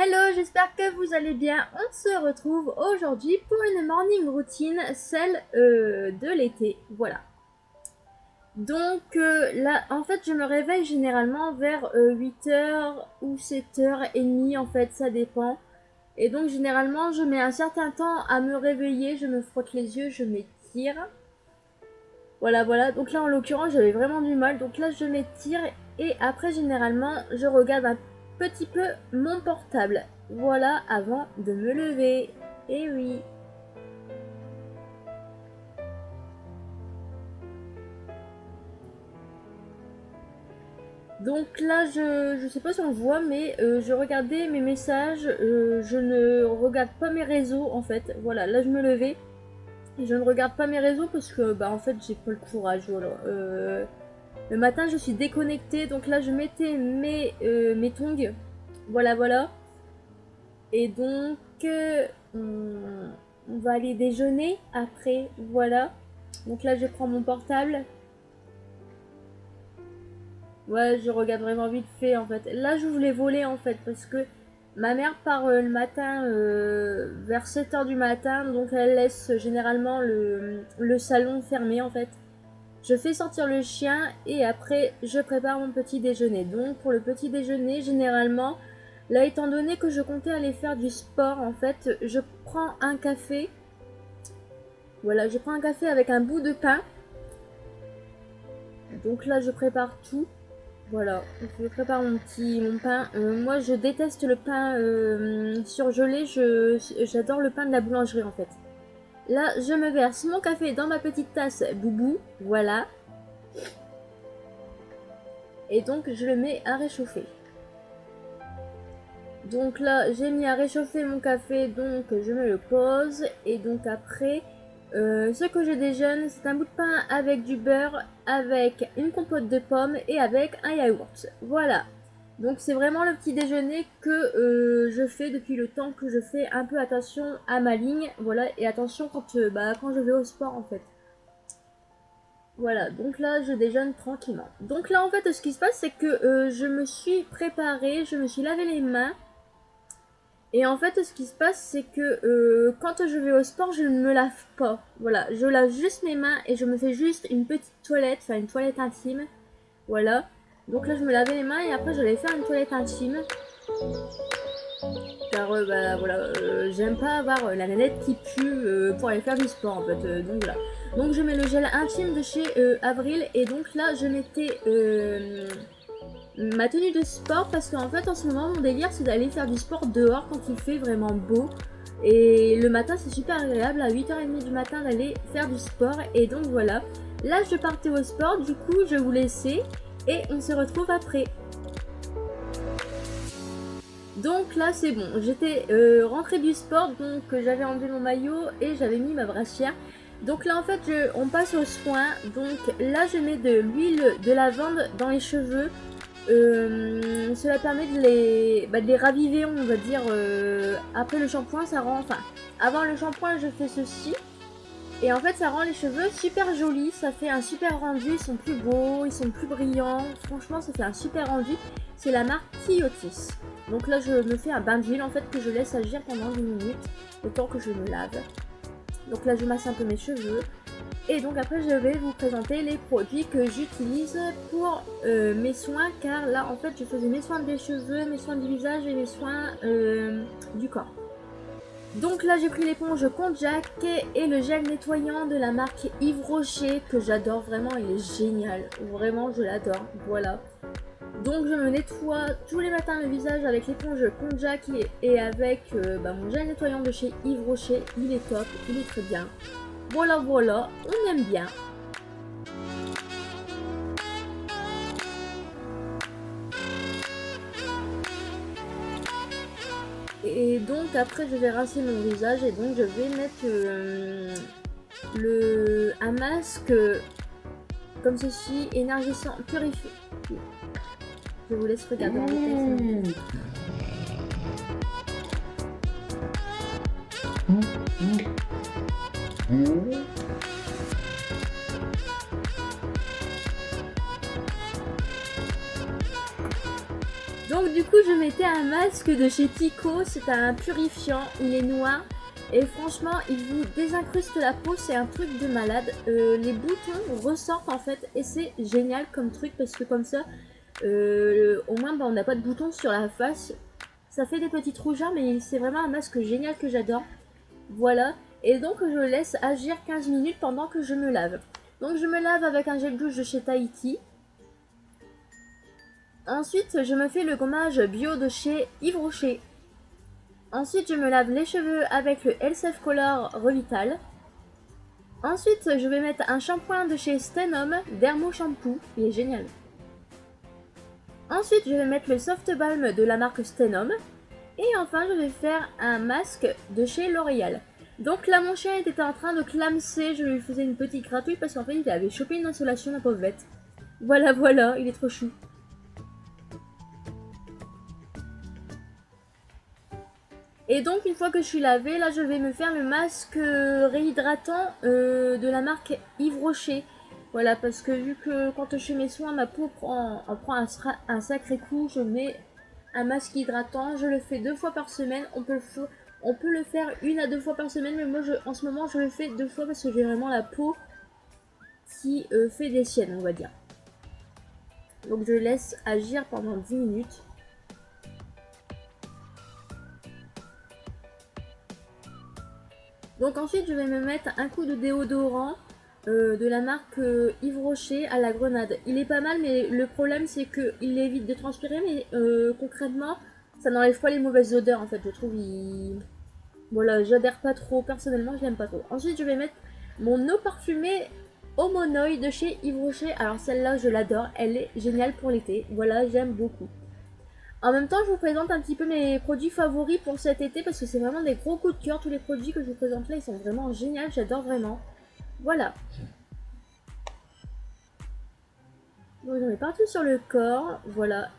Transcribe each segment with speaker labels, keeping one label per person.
Speaker 1: Hello, j'espère que vous allez bien. On se retrouve aujourd'hui pour une morning routine, celle de l'été. Voilà. Donc là, en fait, je me réveille généralement vers 8h ou 7h30, en fait, ça dépend. Et donc, généralement, je mets un certain temps à me réveiller, je me frotte les yeux, je m'étire. Voilà. Donc là, en l'occurrence, j'avais vraiment du mal. Donc là, je m'étire et après, généralement, je regarde un petit peu mon portable. Voilà, avant de me lever. Et oui. Donc là, je sais pas si on le voit, mais je regardais mes messages. Je ne regarde pas mes réseaux, en fait. Voilà, là, je me levais. Et je ne regarde pas mes réseaux parce que, bah, en fait, j'ai pas le courage. Voilà. Le matin, je suis déconnectée. Donc là, je mettais mes tongs. Voilà. Et donc, on va aller déjeuner après. Voilà. Donc là, je prends mon portable. Ouais, je regarde vraiment vite fait en fait. Là, je voulais voler en fait parce que ma mère part le matin vers 7h du matin. Donc elle laisse généralement le salon fermé en fait. Je fais sortir le chien et après je prépare mon petit déjeuner. Donc pour le petit déjeuner, généralement, là étant donné que je comptais aller faire du sport en fait, je prends un café. Voilà, je prends un café avec un bout de pain. Donc là je prépare tout. Voilà, je prépare mon pain. Moi je déteste le pain surgelé, j'adore le pain de la boulangerie en fait. Là je me verse mon café dans ma petite tasse boubou, voilà. Et donc je le mets à réchauffer. Donc là j'ai mis à réchauffer mon café, donc je me le pose. Et donc après, ce que je déjeune, c'est un bout de pain avec du beurre, avec une compote de pommes et avec un yaourt. Voilà. Donc c'est vraiment le petit déjeuner que je fais depuis le temps que je fais un peu attention à ma ligne. Voilà, et attention quand je vais au sport en fait. Voilà, donc là je déjeune tranquillement. Donc là en fait ce qui se passe c'est que je me suis préparée, je me suis lavé les mains. Et en fait ce qui se passe c'est que quand je vais au sport je ne me lave pas. Voilà, je lave juste mes mains et je me fais juste une petite toilette, enfin une toilette intime. Voilà. Donc là je me lavais les mains et après j'allais faire une toilette intime. Car j'aime pas avoir la nanette qui pue pour aller faire du sport en fait. Donc voilà. Donc je mets le gel intime de chez Avril et donc là je mettais ma tenue de sport parce qu'en fait en ce moment mon délire c'est d'aller faire du sport dehors quand il fait vraiment beau. Et le matin c'est super agréable à 8h30 du matin d'aller faire du sport et donc voilà. Là je partais au sport, du coup je vous laissais et on se retrouve après. Donc là c'est bon, j'étais rentrée du sport, donc j'avais enlevé mon maillot et j'avais mis ma brassière. Donc là en fait on passe au soin, donc là je mets de l'huile de lavande dans les cheveux. Cela permet de les raviver on va dire. Après le shampoing ça rend, enfin avant le shampoing je fais ceci. Et en fait ça rend les cheveux super jolis, ça fait un super rendu, ils sont plus beaux, ils sont plus brillants. Franchement ça fait un super rendu, c'est la marque Kiotis. Donc là je me fais un bain d'huile en fait que je laisse agir pendant 10 minutes, le temps que je me lave. Donc là je masse un peu mes cheveux. Et donc après je vais vous présenter les produits que j'utilise pour mes soins. Car là en fait je faisais mes soins des cheveux, mes soins du visage et mes soins du corps. Donc là j'ai pris l'éponge Konjac et le gel nettoyant de la marque Yves Rocher que j'adore vraiment, il est génial, vraiment je l'adore, voilà. Donc je me nettoie tous les matins le visage avec l'éponge Konjac et avec mon gel nettoyant de chez Yves Rocher, il est top, il est très bien. Voilà, on aime bien. Et donc après je vais rincer mon visage et donc je vais mettre un masque comme ceci, énergisant, purifié. Je vous laisse regarder en détail. Donc du coup je mettais un masque de chez Tico, c'est un purifiant, il est noir. Et franchement, il vous désincruste la peau, c'est un truc de malade. Les boutons ressortent en fait, et c'est génial comme truc parce que comme ça, au moins bah, on n'a pas de boutons sur la face. Ça fait des petites rougeurs, mais c'est vraiment un masque génial que j'adore. Voilà, et donc je laisse agir 15 minutes pendant que je me lave. Donc je me lave avec un gel douche de chez Tahiti. Ensuite, je me fais le gommage bio de chez Yves Rocher. Ensuite, je me lave les cheveux avec le Elsef Color Revital. Ensuite, je vais mettre un shampoing de chez Stenom, Dermo Shampoo, il est génial. Ensuite, je vais mettre le Soft Balm de la marque Stenom. Et enfin, je vais faire un masque de chez L'Oréal. Donc là, mon chien était en train de clamser, je lui faisais une petite gratouille parce qu'en fait, il avait chopé une insolation, la pauvre bête. Voilà, voilà, il est trop chou. Et donc une fois que je suis lavée, là je vais me faire le masque réhydratant de la marque Yves Rocher. Voilà, parce que vu que quand je fais mes soins, ma peau en prend un sacré coup, je mets un masque hydratant, je le fais 2 fois par semaine. On peut le faire 1 à 2 fois par semaine, mais moi en ce moment je le fais 2 fois parce que j'ai vraiment la peau qui fait des siennes, on va dire. Donc je laisse agir pendant 10 minutes. Donc ensuite je vais me mettre un coup de déodorant de la marque Yves Rocher à la grenade. Il est pas mal, mais le problème c'est qu'il évite de transpirer, mais concrètement ça n'enlève pas les mauvaises odeurs en fait. Je trouve voilà, j'adhère pas trop, personnellement je l'aime pas trop. Ensuite je vais mettre mon eau parfumée Homonoi de chez Yves Rocher. Alors celle-là je l'adore, elle est géniale pour l'été. Voilà, j'aime beaucoup. En même temps, je vous présente un petit peu mes produits favoris pour cet été parce que c'est vraiment des gros coups de cœur. Tous les produits que je vous présente là, ils sont vraiment géniaux, j'adore vraiment. Voilà. Donc j'en ai partout sur le corps, voilà.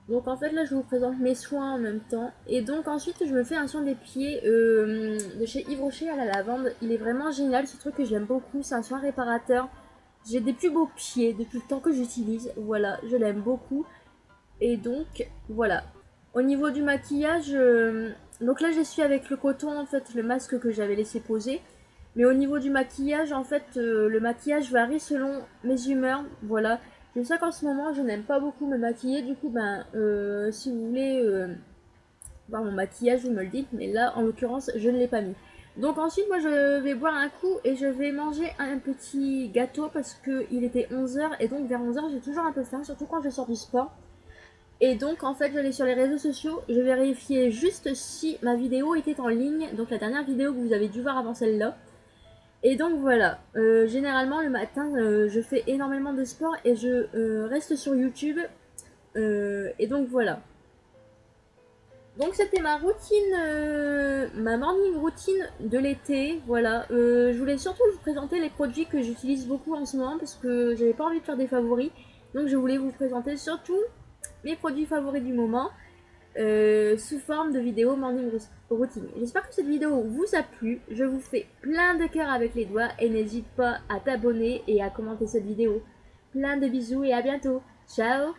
Speaker 1: Donc en fait là je vous présente mes soins en même temps. Et donc ensuite je me fais un soin des pieds de chez Yves Rocher à la lavande. Il est vraiment génial, ce truc que j'aime beaucoup, c'est un soin réparateur. J'ai des plus beaux pieds depuis le temps que j'utilise, voilà, je l'aime beaucoup. Et donc voilà. Au niveau du maquillage, donc là j'essuie avec le coton en fait le masque que j'avais laissé poser. Mais au niveau du maquillage, en fait, le maquillage varie selon mes humeurs, voilà. Je sais qu'en ce moment, je n'aime pas beaucoup me maquiller, du coup, ben, si vous voulez voir mon maquillage, vous me le dites, mais là, en l'occurrence, je ne l'ai pas mis. Donc ensuite, moi, je vais boire un coup et je vais manger un petit gâteau parce qu'il était 11h et donc vers 11h, j'ai toujours un peu faim, surtout quand je sors du sport. Et donc, en fait, j'allais sur les réseaux sociaux, je vérifiais juste si ma vidéo était en ligne, donc la dernière vidéo que vous avez dû voir avant celle-là. Et donc voilà, généralement le matin je fais énormément de sport et je reste sur YouTube. Et donc voilà. Donc c'était ma routine, ma morning routine de l'été. Voilà, je voulais surtout vous présenter les produits que j'utilise beaucoup en ce moment parce que j'avais pas envie de faire des favoris. Donc je voulais vous présenter surtout mes produits favoris du moment. Sous forme de vidéo morning routine. J'espère que cette vidéo vous a plu. Je vous fais plein de cœurs avec les doigts et n'hésite pas à t'abonner et à commenter cette vidéo. Plein de bisous et à bientôt. Ciao!